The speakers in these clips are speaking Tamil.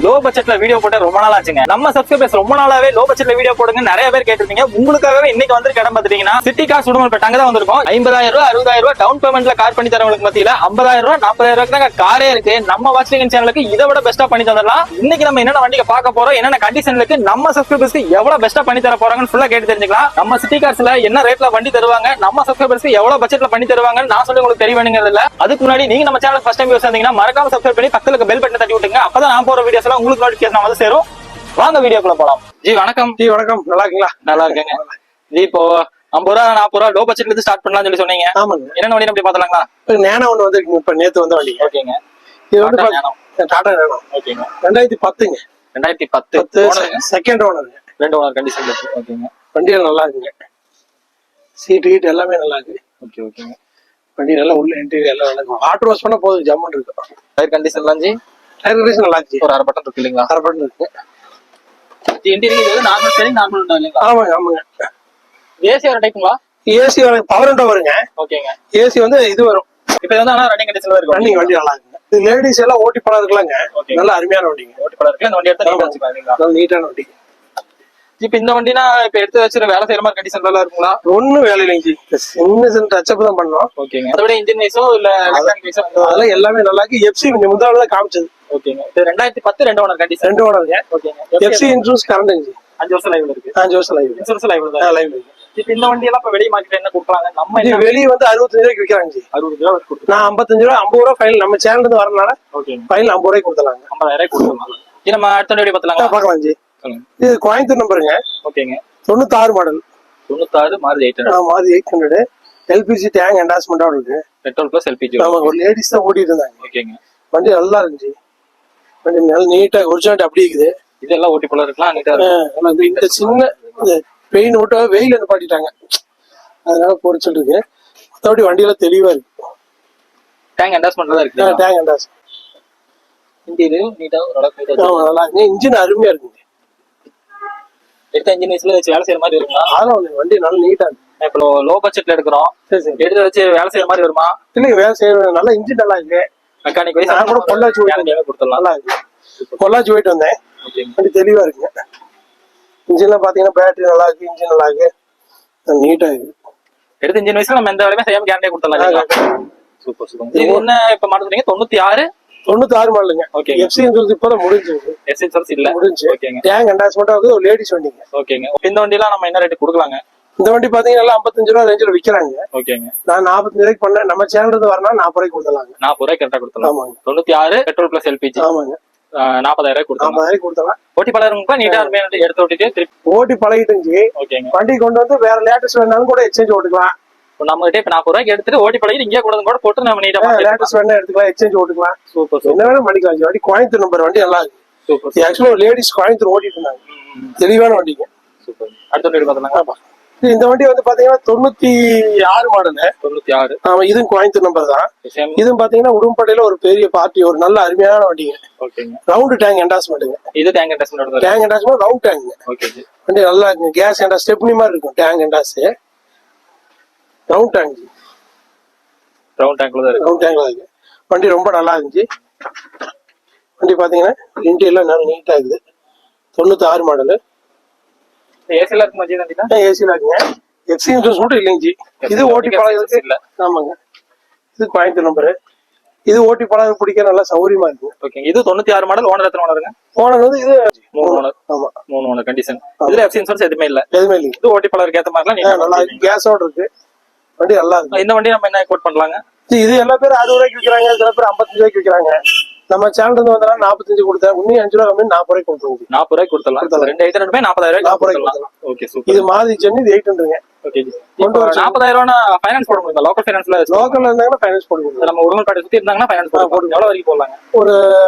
லோ பட்ஜெட்ல வீடியோ போட்டு ரொம்ப நாள் ஆச்சுங்க. நம்ம சப்ஸ்கிரைபர்ஸ் ரொம்ப நாளாவே லோ பட்ஜெட்ல வீடியோ போடுங்க நிறைய பேர் கேட்டிருந்தீங்க. உங்களுக்காகவே இன்னைக்கு வந்து இடம் பாத்துட்டீங்கன்னா சிட்டி கார் உடுமல்பேட்டை அங்க தான் வந்திருக்கோம். 50,000 ரூபாய் 60,000 ரூபாய் டவுன் பேமெண்ட்ல கார் பண்ணி தரவங்களுக்கு மத்தியில 50,000 ரூபாய் 40,000 ரூபாய்க்கு தான் காரே இருக்கு. நம்ம வாட்சிங் சேனலுக்கு இதை விட பெஸ்டா பண்ணி தரலாம். இன்னைக்கு நம்ம என்னென்ன வண்டியை பார்க்க போறோம், என்னென்ன கண்டிஷன்லுக்கு நம்ம சப்ஸ்கிரைபர்ஸ்க்கு எவ்வளவு பெஸ்டா பண்ணி தர போறாங்கன்னு ஃபுல்லா கேட்டு தெரிஞ்சுக்கலாம். நம்ம சிட்டி கார்ஸ்ல என்ன ரேட்ல வண்டி தருவாங்க, நம்ம சப்ஸ்கிரைபர்ஸ்க்கு எவ்வளவு பட்ஜெட்ல பண்ணி தருவாங்கன்னு நான் சொல்லி உங்களுக்கு தெரியவேணுங்கிறது இல்ல. அதுக்கு முன்னாடி நீங்க நம்ம சேனல் ஃபர்ஸ்ட் டைம் யூஸ் பண்ணீங்கன்னா மறக்காம சப்ஸ்கிரைப் பண்ணி பக்கத்துல பெல் பட்டனை தட்டி விட்டுங்க. அப்பதான் நான் போற வீடியோஸ் எல்லாம் உங்களுக்கு நோட்டிபிகேஷன் வந்து சேரும். வாங்க வீடியோக்குள்ள போலாம். ஜி வணக்கம். ஜி வணக்கம். நல்லா இருக்கீங்களா? நல்லா இருக்கேங்க. ஜி இப்போ 50 ரூபா 40 ரூபா லோ பட்ஜெட்ல இருந்து ஸ்டார்ட் பண்ணலாம்னு சொல்லி சொன்னீங்க. ஆமாங்க. என்ன வண்டி அப்படி பாத்தலாங்களா? நேனோ ஒன்று வந்து இப்ப நேத்து வந்த வண்டி. ஓகேங்க. இது வந்து டாடா நேனோ. ஓகேங்க. 2010ங்க. 2010 செகண்ட் ஓனர். ரெண்டு ஓனர் கண்டிஷன் இருக்கு. ஓகேங்க. வண்டி நல்லா இருக்குங்க. சீட் கீட் எல்லாமே நல்லா இருக்கு. ஓகே ஓகேங்க. வண்டி நல்லா உள்ள இன்டீரியர் எல்லாம் நல்லா இருக்கும். வாட்டர் வாஷ் பண்ணா போதும், ஜம்முன்னு இருக்கும். டயர் கண்டிஷன்லாம் ஜி? டயர் கண்டிஷன் நல்லா இருக்கு. ஒரு அரை பட்டன் இருக்கு இல்லைங்களா? அரை பட்டன் இருக்கு. இன்டீரியர் இது நார்மல் ஸ்டேரிங் நார்மல் இல்லைங்களா? ஆமாங்க ஆமாங்க. ஏசி வர டைப்புங்களா? ஏசி பவர் விண்டோ வருங்க. ஓகேங்க. ஏசி வந்து இது வரும். இப்போ வந்து ஆனா ரன்னிங் கண்டிஷன்ல இருக்கு. ரன்னிங் வண்டி நல்லா இருக்கு. இது லேடிஸ் எல்லாம் ஓட்டி பழம் இருக்கலாங்க. நல்ல அருமையான வண்டிங்க. ஓட்டி பழம் இருக்கு. இந்த வண்டி எடுத்து நீட்டா வச்சுக்கலாம். நல்ல நீட்டான வண்டி. இப்ப இந்த வண்டினா இப்ப எடுத்து வச்சு வேலை செய்யற மாதிரி கண்டிஷன்ல எல்லாம் இருக்குங்களா? ஒண்ணும் வேலை இல்லைங்க. சின்ன டச்சப் தான் பண்ணோம். ஓகேங்க. அதோட இன்ஜின் வைஸோ இல்ல எலக்ட்ரானிக் வைஸோ அதெல்லாம் எல்லாமே நல்லா இருக்கு. எஃப்சி முதல்ல தான் காமிச்சது. ஓகேங்க. இது 2010 ரெண்டு ஓனர் கண்டிஷன். ரெண்டு ஓனருங்க. ஓகேங்க. எஃப்சி இன்சூரன்ஸ் கரண்ட் 5 வருஷம் லைவ்ல இருக்கு. 5 வருஷம் லைவ். இன்சூரன்ஸ் லைவ்ல தான். லைவ். இப்ப இந்த வண்டி எல்லாம் இப்ப வெளிய மார்க்கெட்ல என்ன கொடுக்கறாங்க? நம்ம இது வெளிய வந்து 65 ரூபாய்க்கு விக்கிறாங்க. 60 ரூபாய் கொடுத்து நான் 55 ரூபாய் 50 ரூபாய் ஃபைனல் நம்ம சேனல்ல இருந்து வரனால. ஓகேங்க. ஃபைனல் 50 ரூபாய்க்கு கொடுத்தலாங்க. 50,000 கொடுத்துறோம். இது நம்ம அடுத்த வீடியோ பார்த்தலாங்க. பார்க்கலாம் ஜி. சொல்லுங்க. இது கோயம்புத்தூர் நம்பருங்க. ஓகேங்க. 96 model. 96 Maruti 800. Maruti 800. LPG tank என்டாஸ்மென்ட்டோட இருக்கு. Petrol plus LPG. ஆமா, ஒரு லேடிஸ் தான் ஓடிட்டு இருந்தாங்க. ஓகேங்க. வண்டி நல்லா இருந்துச்சு. வண்டி நல்ல நீட்டா ஒரிஜினல் அப்படியே இருக்குது. இதெல்லாம் ஓட்டி போல இருக்கலாம். நீட்டா இருக்கு. இந்த சின்ன பெயின் ஓட்ட வெயில நிப்பாட்டிட்டாங்க, அதனால பொறிச்சிட்டு இருக்கு. மற்றபடி வண்டியில தெளிவா இருக்கு. டேங்க் என்டாஸ்மென்ட்ல தான் இருக்கு. டேங்க் என்டாஸ் இன்டீரியர் நீட்டா ஓரளவுக்கு நீட்டா. ஆமா நல்லா இருக்கு. இன்ஜின் அருமையா இருக்குங்க. எடுத்த இன்ஜின் வைஸ்ல வச்சு வேலை செய்யற மாதிரி இருக்குங்களா? அதெல்லாம் வண்டி நல்லா நீட்டா இருக்கு. இப்போ லோ பட்ஜெட்ல எடுக்கிறோம். எடுத்து வச்சு வேலை செய்யற மாதிரி வருமா? இல்லைங்க, வேலை செய்யற நல்லா இன்ஜின் நல்லா இருக்கு. மெக்கானிக் வைஸ் நான் கூட பொள்ளாச்சி கொடுத்துடலாம். நல்லா இருக்கு. பொள்ளாச்சி போயிட்டு வந்தேன். வண்டி தெளிவா இருக்குங்க. இன்ஜின்ல பாத்தீங்கன்னா பேட்டரி நல்லா இருக்கு, இன்ஜின் நல்லா இருக்கு, நீட்டா இருக்கு. எடுத்த இன்ஜின் வைஸ்ல நம்ம எந்த வேலையுமே செய்யாம கேரண்டியா கொடுத்துடலாம். Super super. இது என்ன இப்ப மாட்டுறீங்க? 96 மாடலுங்க. ஓகே. எஃப்சி இன்சூரன்ஸ் இப்பதான் முடிஞ்சிருக்கு. எஃப்சி இன்சூரன்ஸ் இல்ல. முடிஞ்சு. ஓகேங்க. டேங்க் என்டாஸ்மென்ட் ஆகுது. ஒரு லேடிஸ் வண்டிங்க. ஓகேங்க. இந்த வண்டிலாம் நம்ம என்ன ரேட் கொடுக்கலாங்க? இந்த வண்டி பாத்தீங்கன்னா 55 ரூபா ரேஞ்சில விக்கிறாங்க. ஓகேங்க. நான் 45 ரூபாய்க்கு பண்ணேன். நம்ம சேனல்ல இருந்து வரணும் 40 ரூபாய்க்கு கொடுத்தலாங்க. 40 ரூபாய் கரெக்டா கொடுத்தலாம். ஆமாங்க. 96 பெட்ரோல் பிளஸ் எல்பிஜி. ஆமாங்க. 40,000 கொடுத்தலாம். 40,000 கொடுத்தலாம். ஓட்டி பழகுறவங்க நீட்டா அருமையா எடுத்து ஓட்டிட்டு திருப்பி ஓட்டி பழகிட்டுங்க. ஓகேங்க. வண்டி கொண்டு வந்து வேற லேட்டஸ்ட் வேணாலும் கூட எக்ஸ்சேஞ்ச் ஓட்டுக்கலாம். நம்ம கிட்ட இப்ப 40 ரூபாய்க்கு எடுத்துட்டு ஓட்டி பழகி இங்கே கூட போட்டு நம்ம நீட்டா லேட்டஸ்ட் வேணா எடுத்துக்கலாம், எக்ஸ்சேஞ்ச் ஓட்டுக்கலாம். சூப்பர். என்ன வேணும் பண்ணிக்கலாம். வண்டி கோயம்புத்தூர் நம்பர் வண்டி நல்லா இருக்கு. சூப்பர். ஆக்சுவலா லேடிஸ் கோயம்புத்தூர் ஓட்டிட்டு இருந்தாங்க. தெளிவான வண்டிங்க. சூப்பர். அடுத்த வீடியோ பார்த்தலாம். இந்த வண்டி வந்து பாத்தீங்கன்னா 96 மாடல். 96. ஆமா, இதுவும் கோயம்புத்தூர் நம்பர் தான். இதுவும் பாத்தீங்கன்னா உடும்பட்டையில ஒரு பெரிய பார்ட்டி, ஒரு நல்ல அருமையான வண்டிங்க. ஓகேங்க. ரவுண்ட் டேங்க் என்டாஸ்மெண்ட்டுங்க. இது டேங்க் என்டாஸ்மெண்ட். டேங்க் என்டாஸ்மெண்ட் ரவுண்ட் டேங்க். ஓகே. வண்டி நல்லா இருக்குங்க. கேஸ் என்டாஸ் ஸ்டெப்னி மாதிரி இருக்கும். டேங்க் என்டாஸ் ரவுண்ட் டேங்க். ரவுண்ட் டேங்க்ல தான் இருக்கு. ரவுண்ட் டேங்க்ல இருக்கு. வண்டி ரொம்ப நல்லா இருந்துச்சு. வண்டி பாத்தீங்கன்னா இன்டீரியர்லாம் நல்லா நீட்டா இருக்குது. 96 மாடல். ஏசில இருக்கு மஜி வண்டினா? ஏசில இருக்குங்க. எஃப்சி இன்சூரன்ஸ் மட்டும் இல்லைங்க. இது ஓட்டி பழகுறதுக்கு இல்ல. ஆமாங்க. இது கோயம்புத்தூர் நம்பரு. இது ஓட்டி பழக பிடிக்க நல்லா சௌரியமா இருக்கு. ஓகே. இது 96 மாடல். ஓனர் எத்தனை ஓனருங்க? ஓனர் வந்து இது 3 ஓனர். ஆமா, 3 ஓனர் கண்டிஷன். இதுல எஃப்சி இன்சூரன்ஸ் எதுவுமே இல்ல. எதுவுமே இல்ல. இது ஓட்டி பழகுறதுக்கு ஏத்த மாதிரி நல்லா இருக்கு. கேஸோட இருக்கு. வண்டி நல்லா இருக்கு. இந்த வண்டி நம்ம என்ன கோட் பண்ணலாங்க? இது எல்லா பேரும் 60 ரூபாய்க்கு விற்கிறாங்க, சில பேர் 55 ரூபாய்க்கு விற்கிறாங்க. நம்ம சேனல் இருந்து வந்தா 45 கொடுத்தேன். இன்னும் 5 ரூபாய் கம்மி 40 ரூபாய்க்கு கொடுத்துருங்க. 40 ரூபாய்க்கு கொடுத்தலாம். ரெண்டு 800 40,000 கொடுத்தலாம். Okay super. இது மாதிரி சென்னி 800ங்க. ஓகே. 40,000 ரூபாய் ஃபைனான்ஸ் போட முடியுமா? லோக்கல் ஃபைனான்ஸ்ல லோக்கல்ல இருந்தாங்கன்னா ஃபைனான்ஸ் போட முடியும். நம்ம உடுமல்பேட்டை சுத்தி இருந்தாங்கன்னா ஃபைனான்ஸ் போட முடியும். எவ்வளவு வரைக்கும் போடலாங்க? ஒரு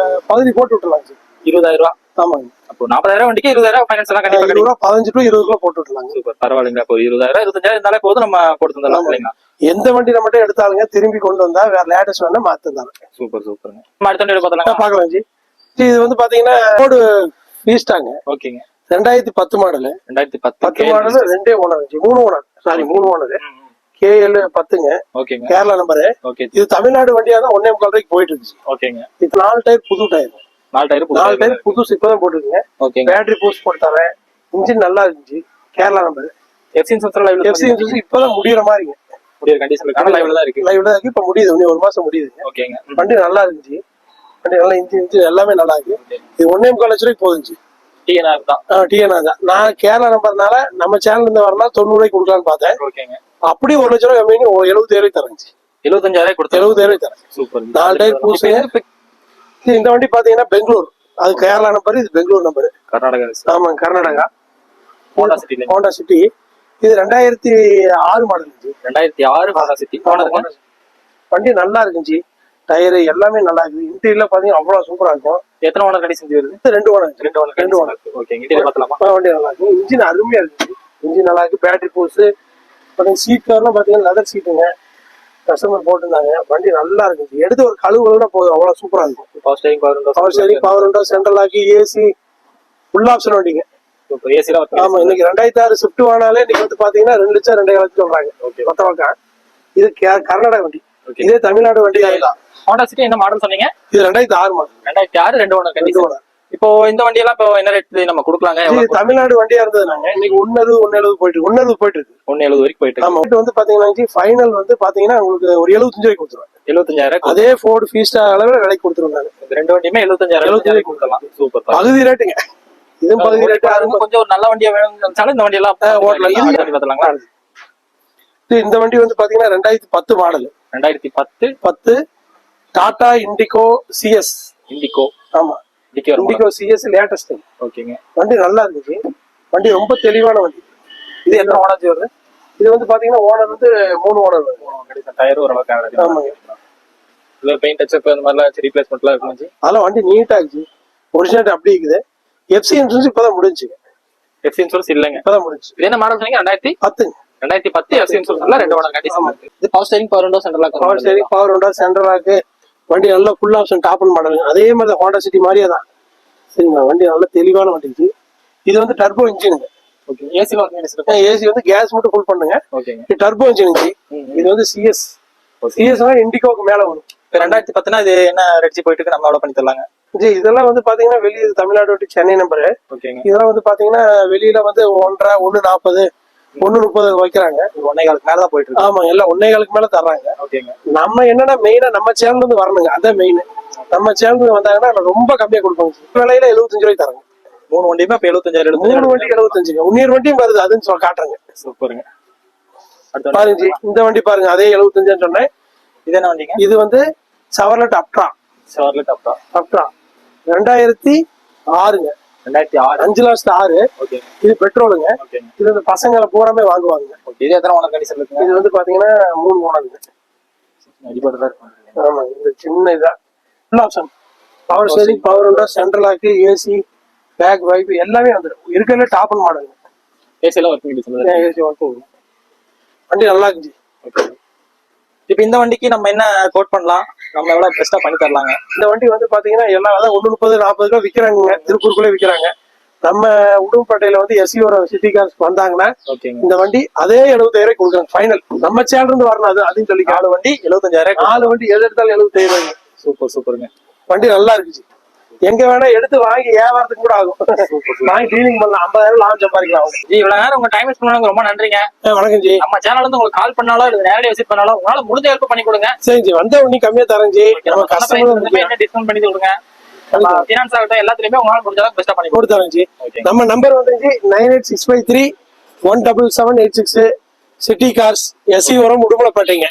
பகுதி போட்டு விட்டுலாம். 20,000 ரூபாய். ஆமாங்க. அப்போ 40,000 வண்டிக்கு 20,000 ஃபைனான்ஸ் எல்லாம் கண்டிப்பா கிடைக்கும். 15 to 20 போட்டு விட்டுலாம். சூப்பர். பரவாயில்லைங்க. அப்போ 20,000 25,000 இருந்தாலே போதும், நம்ம கொடுத்து தரலாம் இல்லைங்களா? எந்த வண்டி நம்மகிட்ட எடுத்தாலுங்க திரும்பி கொண்டு வந்தா வேற லேட்டஸ்ட் வேணா மாத்திருந்தாங்க. சூப்பர் சூப்பருங்க. அடுத்த வீடியோ பார்த்தலாம். பார்க்கலாம் ஜி. இது வந்து பாத்தீங்கன்னா ஃபோர்டு ஃபீஸ்டாங்க. ஓகேங்க. 2010 மாடல். 2010 மாடல். ரெண்டே owner. 3 owner. Sorry 3 owner. KL 10ங்க. ஓகேங்க. கேரளா நம்பரு. ஓகே. இது தமிழ்நாடு வண்டியா தான் 1.25 ரூபாய்க்கு போயிட்டு இருந்துச்சு. ஓகேங்க. இது 4 டயர் புது டயர். 4 டயர் 4 டயர் புதுசு இப்பதான் போட்டுருக்கீங்க. ஓகேங்க. பேட்டரி பூஸ்ட் போட்டு தரேன். இன்ஜின் நல்லா இருந்துச்சு. கேரளா நம்பர். எஃப்சி இன்சூரன்ஸ் லைவ்ல எஃப்சி இன்சூரன்ஸ் இப்பதான் முடியற மாதிரிங்க. முடியற கண்டிஷன்ல லைவ்ல தான் இருக்கு. லைவ்ல தான் இருக்கு. இப்ப முடியுது. இன்னும் 1 மாசம் முடியுதுங்க. ஓகேங்க. வண்டி நல்லா இருந்துச்சு. வண்டி நல்லா இன்ஜின் எல்லாமே நல்லா இருக்கு. இது 1.25 லட்சம் ரூபாய்க்கு போகுது. டிஎன்ஆர் தான். டிஎன்ஆர் தான். நான் கேரளா நம்பர்னால நம்ம சேனல்ல இருந்து வரனா 90 ரூபாய்க்கு கொடுக்கலாம்னு பார்த்தேன். ஓகேங்க. அப்படி 1 லட்சம் ரூபாய் கம்மி 77 தரேன். 75000 கொடுத்து 77 தரேன். சூப்பர். 4 டயர் பூசு. இந்த வண்டி பாத்தீங்கன்னா பெங்களூர். அது கேரளா நம்பர், இது பெங்களூர் நம்பர். கர்நாடகா. ஆமா கர்நாடகா. Honda city. இது 2006 மாடல். 2006 Honda city. வண்டி நல்லா இருக்குஞ்சி. டயர் எல்லாமே நல்லா இருக்கு. இன்டீரியர்ல பாத்தீங்கன்னா அவ்வளவு சூப்பரா இருக்கும். எத்தனை ஓனர் கண்டிஷன் வருது? 2 ஓனர். 2 ஓனர். ஓகே. இன்டீரியர் பார்த்தலாமா? வண்டி நல்லா இருக்கு. இன்ஜின் அருமையா இருக்கு. இன்ஜின் நல்லா இருக்கு. பேட்டரி போஸ். சீட் கவர்லாம் பாத்தீங்கன்னா லெதர் சீட்டுங்க. கஸ்டமர் போட்டுருந்தாங்க. வண்டி நல்லா இருக்கு. எடுத்து ஒரு கழுவுல போதும். அவ்வளவு சூப்பரா இருக்கும். Power steering, power window, central lock, AC, full option வண்டிங்க. சூப்பர். ஏசில ஆமா. இன்னைக்கு 2006 ஸ்விஃப்ட் வாங்கினாலே இன்னைக்கு வந்து பாத்தீங்கன்னா 2 லட்சம் 2.5 லட்சம் சொல்றாங்க. மொத்த பக்கம். இது கர்நாடகா வண்டி. இதே தமிழ்நாடு வண்டி தான். ஹோண்டா சிட்டி என்ன மாடல் சொன்னீங்க? இது 2006 மாடல். 2006 2 owner condition. இப்போ இந்த வண்டி எல்லாம் இப்போ என்ன ரேட் நம்ம கொடுக்கலாங்க? இது தமிழ்நாடு வண்டியா இருந்ததுனாங்க இன்னைக்கு 170 போயிட்டு 170 போயிட்டு இருக்கு. 170 வரைக்கும் போயிட்டு இருக்கு. ஆமா. இது வந்து பாத்தீங்கன்னா ஃபைனல் வந்து பாத்தீங்கன்னா உங்களுக்கு ஒரு 75 ரூபாய்க்கு கொடுத்துருவேன். 75000. அதே ஃபோர்ட் ஃபீஸ்டா அளவுல விலைக்கு கொடுத்துருவாங்க. இந்த 2 வண்டியுமே 75000 கொடுக்கலாம். சூப்பர். பகுதி ரேட்டுங்க. இதுவும் பகுதி ரேட். அதுவும் கொஞ்சம் ஒரு நல்ல வண்டியா வேணும்னாலும் இந்த வண்டி எல்லாம் ஓட்டலாம். இந்த வண்டி வந்து பாத்தீங்கன்னா 2010 model. 2010 Tata Indigo CS. Indigo. ஆமா. Indigo CS latest. ஓகேங்க. வண்டி நல்லா இருந்துச்சு. வண்டி ரொம்ப தெளிவான வண்டி. இது எத்தனை ஓனர் வருது? இது வந்து பாத்தீங்கன்னா ஓனர் வந்து 3 ஓனர் வருது. டயர் ஓரளவுக்கு ஆவரேஜ். ஆமாங்க. இதுல பெயிண்ட் டச்சப் அந்த மாதிரிலாம் ரீப்ளேஸ்மென்ட்லாம் இருக்குமா? அதெல்லாம் வண்டி நீட்டா இருந்துச்சு. ஒரிஜினல் அப்படி இருக்குது. எஃப்சி இன்சூரன்ஸ் இப்பதான் முடிஞ்சுங்க. எஃப்சி இன்சூரன்ஸ் இல்லங்க. இப்பதான் முடிஞ்சு. இது என்ன மாடல் சொன்னீங்க? 2010. 2010 எஃப்சி இன்சூரன்ஸ்ல 2 ஓனர் கண்டிஷன் இருக்கு. இது power steering, power window, central lock. Power steering, power window, central lock. வண்டி நல்லா full option top end model. அதே மாதிரி ஹோண்டா சிட்டி மாதிரியே தான். சரிங்களா? வண்டி நல்ல தெளிவான வண்டி. இது வந்து டர்போ இன்ஜினுங்க. ஓகே. ஏசி ஏசி வந்து கேஸ் மட்டும் ஃபுல் பண்ணுங்க. ஓகேங்க. இது டர்போ இன்ஜின். இது வந்து சிஎஸ். சிஎஸ்னா இண்டிகோக்கு மேல வரும். 2010னா இது என்ன ரேட் போயிட்டு இருக்கு? நம்ம எவ்வளவு பண்ணி தரலாங்க? இதெல்லாம் வந்து பாத்தீங்கன்னா வெளியே தமிழ்நாடு விட்டு சென்னை நம்பரு. ஓகேங்க. இதெல்லாம் வந்து பாத்தீங்கன்னா வெளியில வந்து 1.5, 1.40, 1.30 வைக்கிறாங்க. 1.25 மேலதான் போயிட்டு இருக்கு. ஆமா. எல்லாம் 1.25 மேல தர்றாங்க. ஓகேங்க. நம்ம என்னன்னா மெயினா நம்ம சேனல்ல இருந்து வரணுங்க. அதான் மெயின். நம்ம சேனலுக்கு வந்தாங்கன்னா ரொம்ப கம்மியா கொடுப்பாங்க. விலையில 75 ரூபாய்க்கு தராங்க. 3 வண்டியுமே இப்ப 75,000. 3 வண்டி 75. இன்னொரு வண்டியும் வருது. அதுன்னு சொல்ல காட்டுறேங்க. சூப்பருங்க. பாருங்க இந்த வண்டி பாருங்க. அதே 75 சொன்னேன். இது என்ன வண்டிங்க? இது வந்து செவர்லெட் அப்ட்ரா. 2006ங்க. 2006. 5,06,000. ஓகே. இது பெட்ரோலுங்க. இது வந்து பசங்களை பூராமே வாங்குவாங்க. இது எத்தனை ஓனர் கண்டிஷன் இருக்குங்க? இது வந்து பாத்தீங்கன்னா 3 ஓனருங்க. அடிபட்டதா இருக்கும். ஆமா. இந்த சின்ன இதா full option. Power steering, power window, central lock, AC, back wipe எல்லாமே வந்துடும். இருக்கிறதுல டாப் அண்ட் மாடல். ஏசி எல்லாம் ஒர்க்கிங் கண்டிஷன்ல. AC working. வண்டி நல்லா இருந்துச்சு. ஓகே. இப்போ இந்த வண்டிக்கு நம்ம என்ன கோட் பண்ணலாம்? நம்ம எவ்வளவு பெஸ்டா பண்ணி தரலாங்க? இந்த வண்டி வந்து பாத்தீங்கன்னா எல்லாம் 130, 40 ரூபாய் விக்கிறாங்க. திருப்பூருக்குள்ளே விக்கிறாங்க. நம்ம உடும்பேட்டையில வந்து எஸ்சியோட சிட்டி கார்ஸ் வந்தாங்கன்னா இந்த வண்டி அதே 75,000 கொடுக்குறாங்க ஃபைனல். நம்ம சேனல் இருந்து வரணும். அதுன்னு சொல்லி 4 வண்டி 75,000. 4 வண்டி எது எடுத்தாலும் 75,000. சூப்பர் சூப்பருங்க. வண்டி நல்லா இருக்குச்சு. எங்க வேணா எடுத்து வாங்கி வியாபாரத்துக்கு கூட ஆகும். வாங்கி டீலிங் பண்ணலாம். 50,000 லாபம் சம்பாதிக்கலாம். ஜி இவ்வளவு நேரம் உங்க டைம் பண்ணாங்க ரொம்ப நன்றிங்க. வணக்கம் ஜி. நம்ம சேனல்ல இருந்து உங்களுக்கு கால் பண்ணாலும் இல்ல நேரடியா விசிட் பண்ணாலும் உங்களால முடிஞ்ச ஹெல்ப் பண்ணி கொடுங்க. சரி ஜி. வந்த உடனே கம்மியா தரேன் ஜி. நம்ம கஸ்டமர் டிஸ்கவுண்ட் பண்ணி கொடுங்க. ஃபினான்ஸ் ஆகட்டும் எல்லாத்துலயுமே உங்களால முடிஞ்ச அளவுக்கு பெஸ்டா பண்ணி கொடுத்துறேன் ஜி. நம்ம நம்பர் வந்து ஜி 9865317786 சிட்டி கார்ஸ் எஸ்சி உரம் உடுமலைப்பேட்டைங்க.